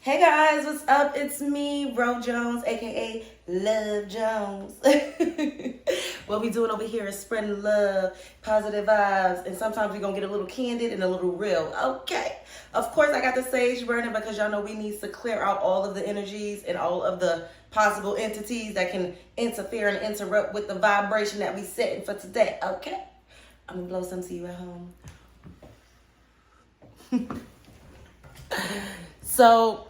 Hey guys, what's up? It's me, Ro Jones, aka Love Jones. What we doing over here is spreading love, positive vibes, and sometimes we're gonna get a little candid and a little real. Okay. Of course, I got the sage burning because y'all know we need to clear out all of the energies and all of the possible entities that can interfere and interrupt with the vibration that we setting for today. Okay. I'm gonna blow some to you at home. So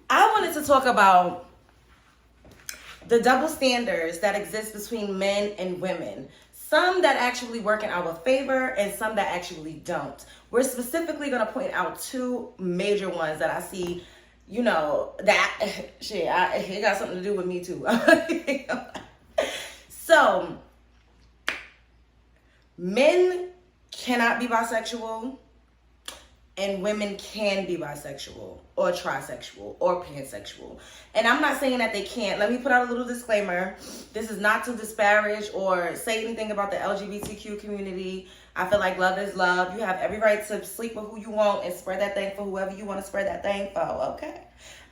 I wanted to talk about the double standards that exist between men and women. Some that actually work in our favor and some that actually don't. We're specifically going to point out two major ones that I see, that shit, it got something to do with me too. So, men cannot be bisexual. And women can be bisexual or trisexual or pansexual. And I'm not saying that they can't. Let me put out a little disclaimer. This is not to disparage or say anything about the LGBTQ community. I feel like love is love. You have every right to sleep with who you want and spread that thing for whoever you want to spread that thing for, okay?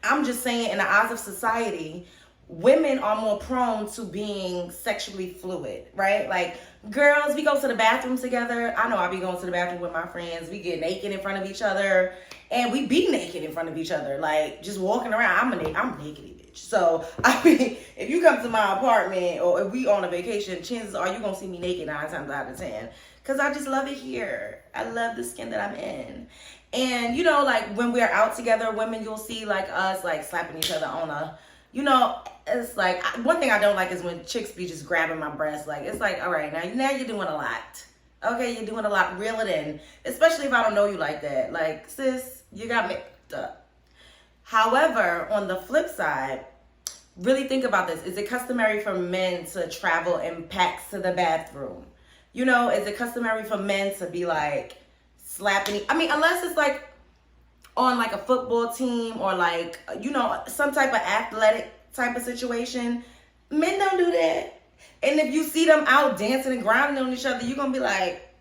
I'm just saying, in the eyes of society, women are more prone to being sexually fluid, right? Like, girls, we go to the bathroom together. I know I be going to the bathroom with my friends. We get naked in front of each other, and we be naked in front of each other, like just walking around. I'm naked, bitch. So I mean, if you come to my apartment or if we on a vacation, chances are you gonna see me naked 9 times out of 10, because I just love it here. I love the skin that I'm in. And like when we're out together, women, you'll see like us like slapping each other on a, it's like, one thing I don't like is when chicks be just grabbing my breast. Like, it's like, all right, now you're doing a lot. Okay, you're doing a lot. Reel it in. Especially if I don't know you like that. Like, sis, you got mixed up. However, on the flip side, really think about this. Is it customary for men to travel in packs to the bathroom? Is it customary for men to be like slapping? I mean, unless it's like on like a football team or like, some type of athletic type of situation, men don't do that. And if you see them out dancing and grinding on each other, you're going to be like,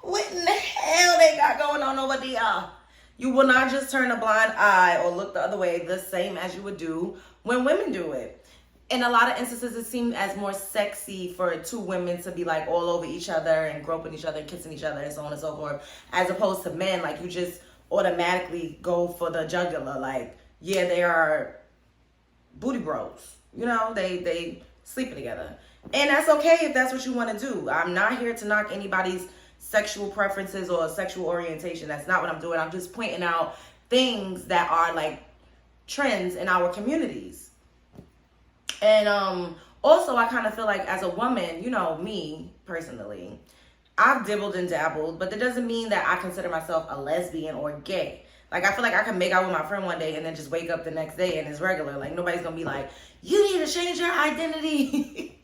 what in the hell they got going on over there? You will not just turn a blind eye or look the other way the same as you would do when women do it. In a lot of instances, it seems as more sexy for two women to be like all over each other and groping each other and kissing each other and so on and so forth, as opposed to men, like you just automatically go for the jugular. Like, yeah, they are booty bros. They sleeping together. And that's okay if that's what you want to do. I'm not here to knock anybody's sexual preferences or sexual orientation. That's not what I'm doing. I'm just pointing out things that are like trends in our communities. And also, I kind of feel like as a woman, me personally, I've dibbled and dabbled, but that doesn't mean that I consider myself a lesbian or gay. Like, I feel like I can make out with my friend one day and then just wake up the next day and it's regular. Like, nobody's going to be like, you need to change your identity.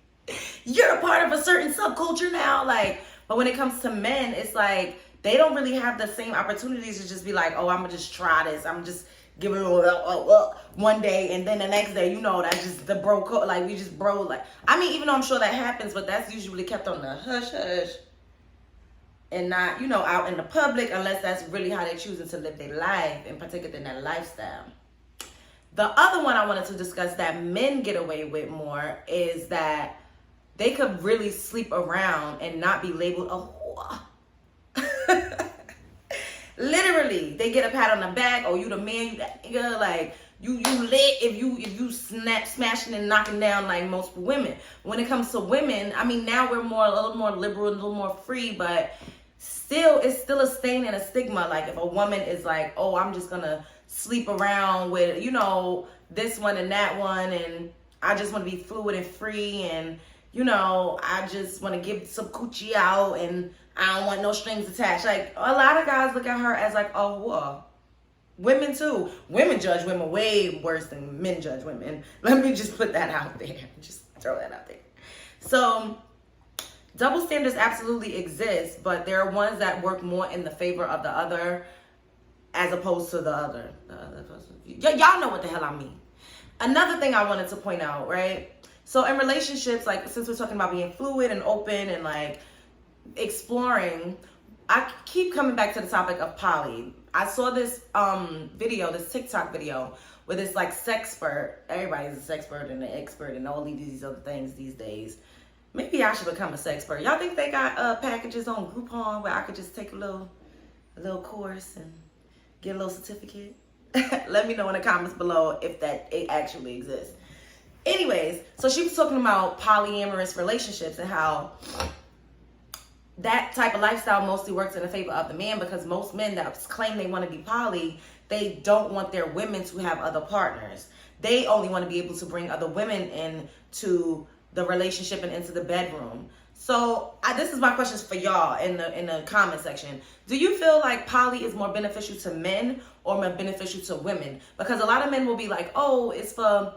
You're a part of a certain subculture now. Like, but when it comes to men, it's like they don't really have the same opportunities to just be like, oh, I'm going to just try this. I'm just giving it one day, and then the next day, that's just the bro code. Like, we just bro. Like, I mean, even though I'm sure that happens, but that's usually kept on the hush hush. And not, out in the public, unless that's really how they're choosing to live their life and partake in that lifestyle. The other one I wanted to discuss that men get away with more is that they could really sleep around and not be labeled a whore. Literally, they get a pat on the back. Oh, you the man, you that nigga. Like, you lit if you smashing and knocking down like most women. When it comes to women, I mean, now we're a little more liberal, a little more free, but still, it's still a stain and a stigma. Like, if a woman is like, oh, I'm just gonna sleep around with, this one and that one, and I just want to be fluid and free, and, I just want to give some coochie out, and I don't want no strings attached. Like, a lot of guys look at her as like, oh, whoa. Women too. Women judge women way worse than men judge women. Let me just put that out there. Just throw that out there. So, double standards absolutely exist, but there are ones that work more in the favor of the other as opposed to the other person. Y'all know what the hell I mean. Another thing I wanted to point out, right? So in relationships, like, since we're talking about being fluid and open and like exploring, I keep coming back to the topic of poly. I saw this video, this TikTok video, with this like sexpert. Everybody's a sexpert and an expert and all these other things these days. Maybe I should become a sexpert. Y'all think they got packages on Groupon where I could just take a little course and get a little certificate? Let me know in the comments below if it actually exists. Anyways, so she was talking about polyamorous relationships and how that type of lifestyle mostly works in the favor of the man, because most men that claim they want to be poly, they don't want their women to have other partners. They only want to be able to bring other women into the relationship and into the bedroom. So this is my questions for y'all in the comment section. Do you feel like poly is more beneficial to men or more beneficial to women? Because a lot of men will be like, oh, it's for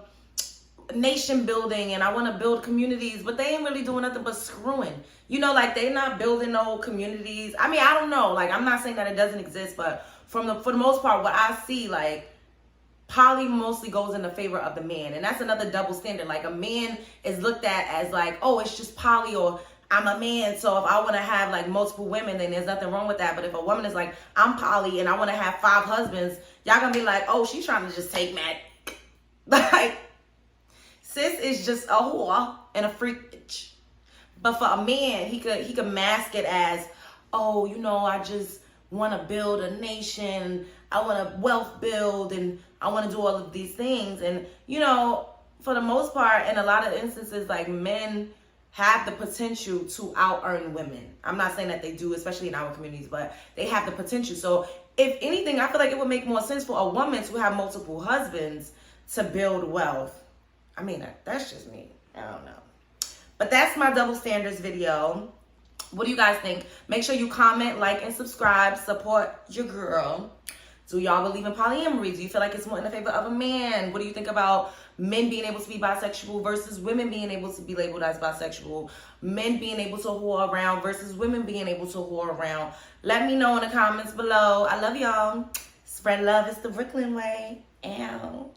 nation building and I want to build communities, but they ain't really doing nothing but screwing. You know, like they not building no communities. I mean, I don't know. Like, I'm not saying that it doesn't exist, but for the most part, what I see, like, poly mostly goes in the favor of the man. And that's another double standard. Like, a man is looked at as like, oh, it's just poly, or I'm a man, so if I want to have like multiple women, then there's nothing wrong with that. But if a woman is like, I'm poly and I want to have 5 husbands, y'all gonna be like, oh, she's trying to just take Matt. Like, sis is just a whore and a freak bitch. But for a man, he could mask it as, oh, you know, I just want to build a nation. I want to wealth build, and I want to do all of these things. And, you know, for the most part, in a lot of instances, like, men have the potential to out-earn women. I'm not saying that they do, especially in our communities, but they have the potential. So if anything, I feel like it would make more sense for a woman to have multiple husbands to build wealth. I mean, that's just me. I don't know. But that's my double standards video. What do you guys think? Make sure you comment, like, and subscribe. Support your girl. Do y'all believe in polyamory? Do you feel like it's more in the favor of a man? What do you think about men being able to be bisexual versus women being able to be labeled as bisexual? Men being able to whore around versus women being able to whore around? Let me know in the comments below. I love y'all. Spread love is the Brooklyn way. Ow.